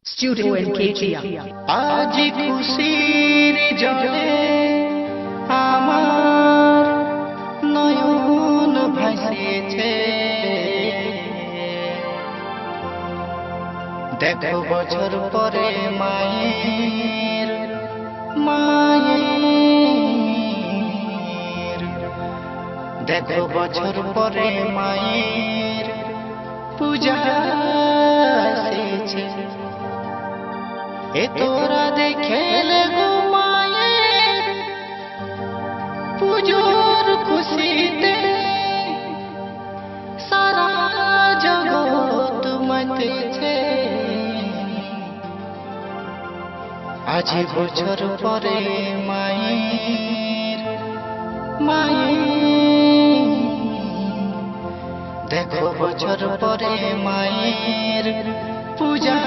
Studio in KGM. আজি খুশির জলে আমার নয়ন ভাসিয়েছে, দেখো বছর পরে মায়ের মায়ের দেখো বছর পরে মায়ের পূজা এসেছে। এ তোরা দেখে গো মায়ের পুজোর খুশিতে সারা জগৎ মাতেছে। আজ বছর পরে মায়ের মায়ের দেখো বছর পরে মায়ের পূজা